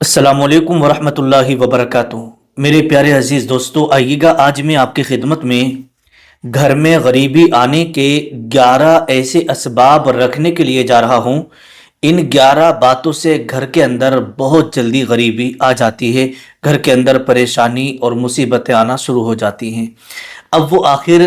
अस्सलाम वालेकुम वरहमतुल्लाहि वबरकातुहू। मेरे प्यारे अजीज़ दोस्तों, आइएगा आज मैं आपकी खिदमत में घर में गरीबी आने के 11 ऐसे असबाब रखने के लिए जा रहा हूँ। इन 11 बातों से घर के अंदर बहुत जल्दी गरीबी आ जाती है, घर के अंदर परेशानी और मुसीबतें आना शुरू हो जाती हैं। अब वो आखिर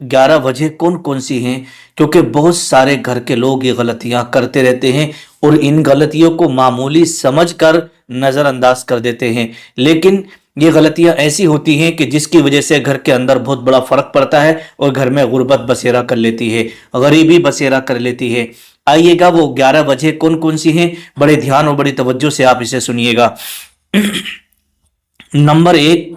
11 वजह कौन कौन सी हैं? क्योंकि बहुत सारे घर के लोग ये गलतियां करते रहते हैं और इन गलतियों को मामूली समझकर नज़रअंदाज कर देते हैं, लेकिन ये गलतियां ऐसी होती हैं कि जिसकी वजह से घर के अंदर बहुत बड़ा फ़र्क पड़ता है और घर में गुर्बत बसेरा कर लेती है, गरीबी बसेरा कर लेती है। आइएगा वो 11 वजह कौन कौन सी हैं, बड़े ध्यान और बड़ी तवज्जो से आप इसे सुनिएगा। नंबर 1,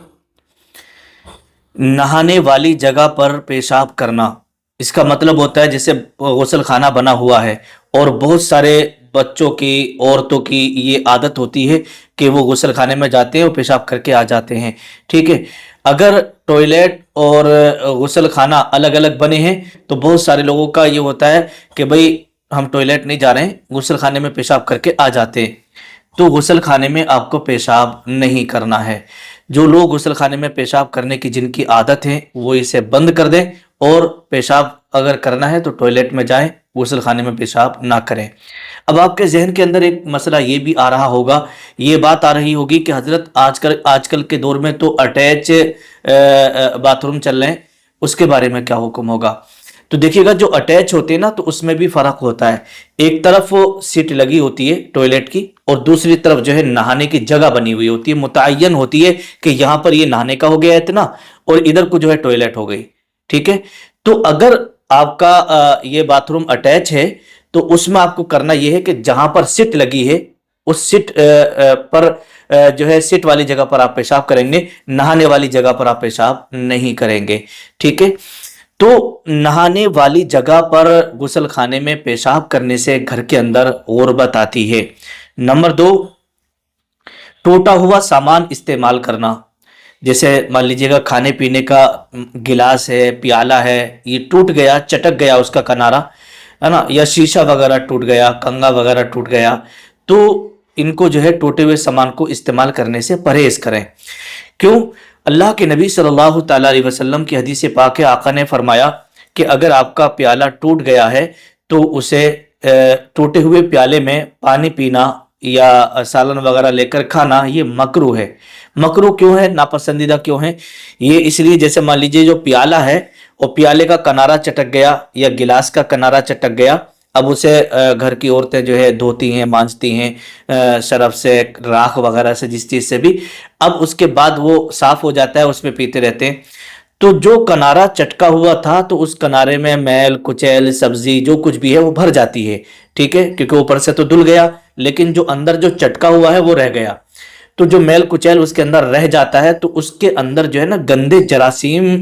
नहाने वाली जगह पर पेशाब करना। इसका मतलब होता है जैसे गुसल खाना बना हुआ है और बहुत सारे बच्चों की, औरतों की ये आदत होती है कि वो गुसल खाने में जाते हैं और पेशाब करके आ जाते हैं। ठीक है, अगर टॉयलेट और गुसल खाना अलग अलग बने हैं तो बहुत सारे लोगों का ये होता है कि भाई हम टॉयलेट नहीं जा रहे हैं, गुसल खाने में पेशाब करके आ जाते हैं। तो गुसल खाने में आपको पेशाब नहीं करना है। जो लोग गुसल खाने में पेशाब करने की जिनकी आदत है वो इसे बंद कर दें और पेशाब अगर करना है तो टॉयलेट में जाएं, गुसल खाने में पेशाब ना करें। अब आपके जहन के अंदर एक मसला ये भी आ रहा होगा, ये बात आ रही होगी कि हजरत आजकल के दौर में तो अटैच बाथरूम चल रहे हैं, उसके बारे में क्या हुक्म होगा? तो देखिएगा, जो अटैच होते हैं ना तो उसमें भी फर्क होता है। एक तरफ वो सीट लगी होती है टॉयलेट की और दूसरी तरफ जो है नहाने की जगह बनी हुई होती है, मुतय्यन होती है कि यहाँ पर ये नहाने का हो गया इतना और इधर को जो है टॉयलेट हो गई। ठीक है, तो अगर आपका ये बाथरूम अटैच है तो उसमें आपको करना यह है कि जहां पर सीट लगी है उस सीट पर जो है सीट वाली जगह पर आप पेशाब करेंगे, नहाने वाली जगह पर आप पेशाब नहीं करेंगे। ठीक है, तो नहाने वाली जगह पर गुसल खाने में पेशाब करने से घर के अंदर गुर्बत आती है। नंबर 2, टूटा हुआ सामान इस्तेमाल करना। जैसे मान लीजिएगा खाने पीने का गिलास है, प्याला है, ये टूट गया, चटक गया उसका किनारा, है ना, या शीशा वगैरह टूट गया, कंगा वगैरह टूट गया, तो इनको जो है टूटे हुए सामान को इस्तेमाल करने से परहेज करें। क्यों? अल्लाह के नबी सल्लल्लाहु ताला अलैहि वसल्लम की हदीस पाक है, आका ने फरमाया कि अगर आपका प्याला टूट गया है तो उसे टूटे हुए प्याले में पानी पीना या सालन वगैरह लेकर खाना ये मकरूह है। मकरूह क्यों है, नापसंदीदा क्यों है? ये इसलिए जैसे मान लीजिए जो प्याला है और प्याले का किनारा चटक गया या गिलास का किनारा चटक गया, अब उसे घर की औरतें जो है धोती हैं, मांजती हैं सरफ से, राख वगैरह से, जिस चीज़ से भी, अब उसके बाद वो साफ हो जाता है, उसमें पीते रहते हैं। तो जो किनारा चटका हुआ था तो उस किनारे में मैल कुचैल सब्जी जो कुछ भी है वो भर जाती है। ठीक है, क्योंकि ऊपर से तो धुल गया लेकिन जो अंदर जो चटका हुआ है वो रह गया। तो जो मैल कुचैल उसके अंदर रह जाता है तो उसके अंदर जो है ना गंदे जरासीम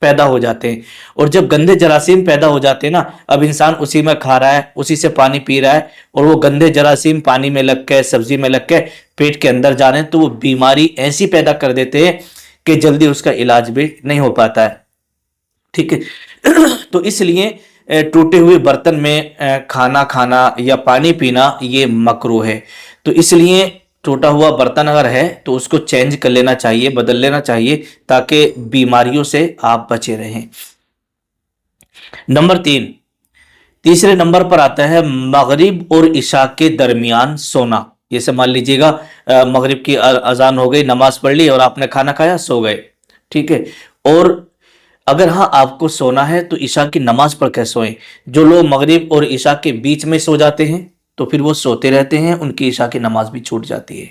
पैदा हो जाते हैं, और जब गंदे जरासीम पैदा हो जाते हैं ना, अब इंसान उसी में खा रहा है, उसी से पानी पी रहा है और वो गंदे जरासीम पानी में लग के, सब्जी में लग के पेट के अंदर जा रहे हैं, तो वो बीमारी ऐसी पैदा कर देते हैं कि जल्दी उसका इलाज भी नहीं हो पाता है। ठीक है, तो इसलिए टूटे हुए बर्तन में खाना खाना या पानी पीना ये मकरूह है। तो इसलिए टूटा हुआ बर्तन अगर है तो उसको चेंज कर लेना चाहिए, बदल लेना चाहिए, ताकि बीमारियों से आप बचे रहें। नंबर 3, तीसरे नंबर पर आता है मगरिब और इशा के दरमियान सोना। जैसे मान लीजिएगा मगरिब की अजान हो गई, नमाज पढ़ ली और आपने खाना खाया, सो गए। ठीक है, और अगर हाँ आपको सोना है तो इशा की नमाज पढ़ के सोएं। जो लोग मगरिब और इशा के बीच में सो जाते हैं तो फिर वो सोते रहते हैं, उनकी इशा की नमाज भी छूट जाती है।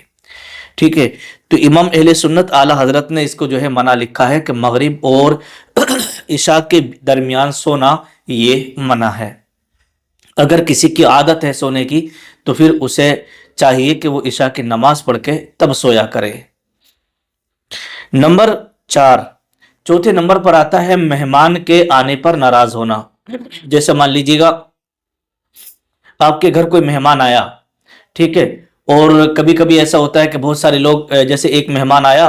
ठीक है, तो इमाम अहले सुन्नत आला हजरत ने इसको जो है मना लिखा है कि मगरिब और इशा के दरमियान सोना ये मना है। अगर किसी की आदत है सोने की तो फिर उसे चाहिए कि वो इशा की नमाज पढ़ के तब सोया करे। नंबर 4, चौथे नंबर पर आता है मेहमान के आने पर नाराज होना। जैसे मान लीजिएगा आपके घर कोई मेहमान आया, ठीक है, और कभी कभी ऐसा होता है कि बहुत सारे लोग, जैसे एक मेहमान आया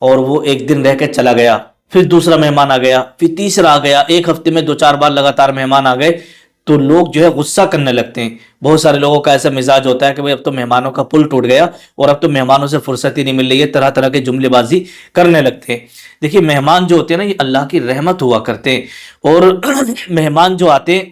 और वो एक दिन रह के चला गया, फिर दूसरा मेहमान आ गया, फिर तीसरा आ गया, एक हफ्ते में 2-4 बार लगातार मेहमान आ गए, تو لوگ جو ہے غصہ کرنے لگتے ہیں. بہت سارے لوگوں کا ایسا مزاج ہوتا ہے کہ بھئی اب تو مہمانوں کا پل ٹوٹ گیا اور اب تو مہمانوں سے فرصت ہی نہیں مل رہی ہے, طرح طرح کے جملے بازی کرنے لگتے ہیں. دیکھیے مہمان جو ہوتے ہیں نا یہ اللہ کی رحمت ہوا کرتے ہیں, اور مہمان جو آتے ہیں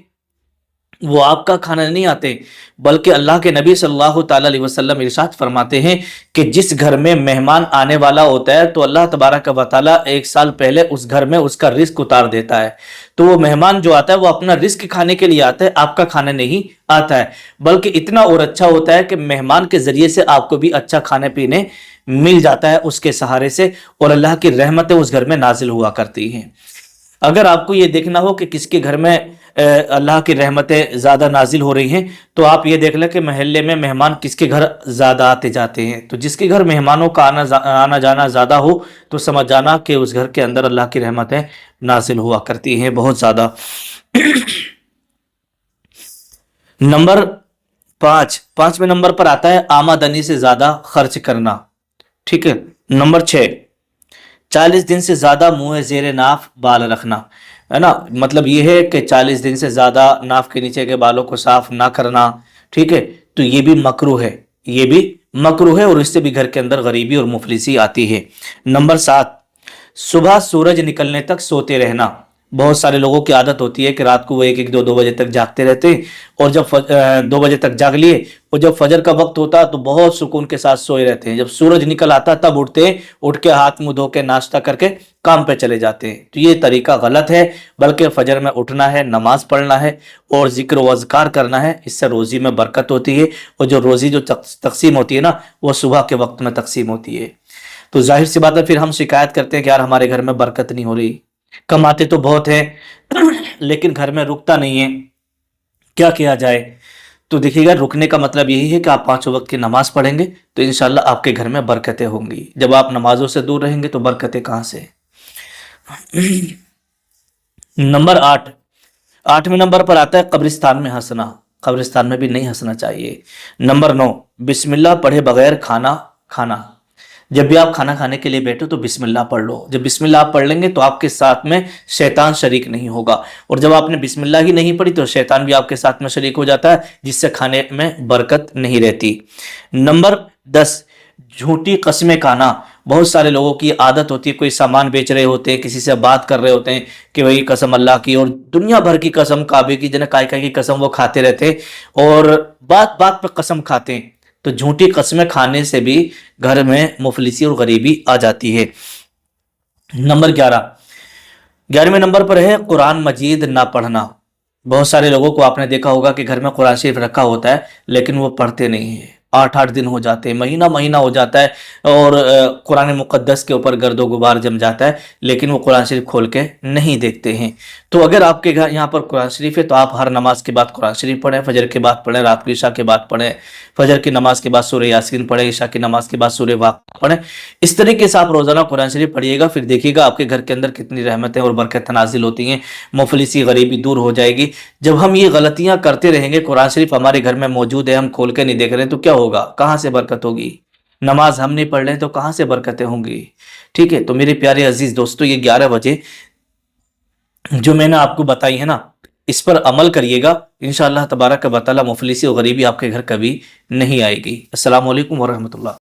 وہ آپ کا کھانا نہیں آتے, بلکہ اللہ کے نبی صلی اللہ تعالی علیہ وسلم ارشاد فرماتے ہیں کہ جس گھر میں مہمان آنے والا ہوتا ہے تو اللہ تبارک و تعالی 1 سال پہلے اس گھر میں اس کا رزق اتار دیتا ہے. تو وہ مہمان جو آتا ہے وہ اپنا رزق کھانے کے لیے آتا ہے, آپ کا کھانا نہیں آتا ہے. بلکہ اتنا اور اچھا ہوتا ہے کہ مہمان کے ذریعے سے آپ کو بھی اچھا کھانے پینے مل جاتا ہے اس کے سہارے سے, اور اللہ کی رحمتیں اس گھر میں نازل ہوا کرتی ہیں. اگر آپ کو یہ دیکھنا ہو کہ کس کے گھر میں اللہ کی رحمتیں زیادہ نازل ہو رہی ہیں, تو آپ یہ دیکھ لیں کہ محلے میں مہمان کس کے گھر زیادہ آتے جاتے ہیں. تو جس کے گھر مہمانوں کا آنا جانا زیادہ ہو تو سمجھ جانا کہ اس گھر کے اندر اللہ کی رحمتیں نازل ہوا کرتی ہیں بہت زیادہ. نمبر 5 نمبر پر آتا ہے آمدنی سے زیادہ خرچ کرنا. ٹھیک ہے. نمبر 6, 40 دن سے زیادہ منہ زیر ناف بال رکھنا, ہے نا. مطلب یہ ہے کہ 40 دن سے زیادہ ناف کے نیچے کے بالوں کو صاف نہ کرنا. ٹھیک ہے. تو یہ بھی مکروہ ہے, یہ بھی مکروہ ہے, اور اس سے بھی گھر کے اندر غریبی اور مفلسی آتی ہے. نمبر 7, صبح سورج نکلنے تک سوتے رہنا. بہت سارے لوگوں کی عادت ہوتی ہے کہ رات کو وہ 1 2 بجے تک جاگتے رہتے ہیں, اور جب 2 بجے تک جاگ لیے اور جب فجر کا وقت ہوتا تو بہت سکون کے ساتھ سوئے رہتے ہیں. جب سورج نکل آتا تب اٹھتے ہیں, اٹھ کے ہاتھ منہ دھو کے ناشتہ کر کے کام پہ چلے جاتے ہیں. تو یہ طریقہ غلط ہے, بلکہ فجر میں اٹھنا ہے, نماز پڑھنا ہے اور ذکر و اذکار کرنا ہے. اس سے روزی میں برکت ہوتی ہے, اور جو روزی جو تقسیم ہوتی ہے نا وہ صبح کے وقت میں تقسیم ہوتی ہے. تو ظاہر سی بات ہے پھر ہم شکایت کرتے ہیں کہ یار ہمارے گھر میں برکت نہیں ہو رہی, کماتے تو بہت ہیں لیکن گھر میں رکتا نہیں ہے, کیا کیا جائے. تو دیکھیے گا رکنے کا مطلب یہی ہے کہ آپ 5 وقت کی نماز پڑھیں گے تو انشاءاللہ آپ کے گھر میں برکتیں ہوں گی. جب آپ نمازوں سے دور رہیں گے تو برکتیں کہاں سے. نمبر 8 نمبر پر آتا ہے قبرستان میں ہنسنا. قبرستان میں بھی نہیں ہنسنا چاہیے. نمبر 9, بسم اللہ پڑھے بغیر کھانا کھانا. جب بھی آپ کھانا کھانے کے لیے بیٹھو تو بسم اللہ پڑھ لو. جب بسم اللہ آپ پڑھ لیں گے تو آپ کے ساتھ میں شیطان شریک نہیں ہوگا, اور جب آپ نے بسم اللہ ہی نہیں پڑھی تو شیطان بھی آپ کے ساتھ میں شریک ہو جاتا ہے, جس سے کھانے میں برکت نہیں رہتی. نمبر 10, جھوٹی قسمیں کھانا. بہت سارے لوگوں کی عادت ہوتی ہے, کوئی سامان بیچ رہے ہوتے ہیں, کسی سے بات کر رہے ہوتے ہیں کہ وہی قسم اللہ کی, اور دنیا بھر کی قسم, کعبے کی جنہیں کائے کی قسم وہ کھاتے رہتے ہیں, اور بات بات پہ قسم کھاتے ہیں. تو جھوٹی قسمیں کھانے سے بھی گھر میں مفلسی اور غریبی آ جاتی ہے. نمبر 11 نمبر پر ہے قرآن مجید نہ پڑھنا. بہت سارے لوگوں کو آپ نے دیکھا ہوگا کہ گھر میں قرآن شریف رکھا ہوتا ہے لیکن وہ پڑھتے نہیں ہیں. 8 دن ہو جاتے ہیں, مہینہ ہو جاتا ہے, اور قرآن مقدس کے اوپر گرد و غبار جم جاتا ہے, لیکن وہ قرآن شریف کھول کے نہیں دیکھتے ہیں. تو اگر آپ کے گھر یہاں پر قرآن شریف ہے تو آپ ہر نماز کے بعد قرآن شریف پڑھیں, فجر کے بعد پڑھیں, رات کو عشاء کے بعد پڑھیں, فجر کی نماز کے بعد سورہ یاسین پڑھیں, عشاء کی نماز کے بعد سورہ واقعہ پڑھیں. اس طریقے سے آپ روزانہ قرآن شریف پڑھیے گا, پھر دیکھیے گا آپ کے گھر کے اندر کتنی رحمتیں اور برکتیں نازل ہوتی ہیں, مفلسی غریبی دور ہو جائے گی. جب ہم یہ غلطیاں کرتے رہیں گے, قرآن شریف ہمارے گھر میں موجود ہے, ہم کھول کے نہیں دیکھ رہے ہیں, تو کیا ہوگا, کہاں سے برکت ہوگی. نماز ہم نہیں پڑھ رہے تو کہاں سے برکتیں ہوں گی. ٹھیک ہے. تو میرے پیارے عزیز دوستو, یہ 11 وجہ جو میں نے آپ کو بتائی ہے نا, اس پر عمل کریے گا, انشاءاللہ تبارک و تعالی مفلسی و غریبی آپ کے گھر کبھی نہیں آئے گی. السلام علیکم ورحمۃ اللہ.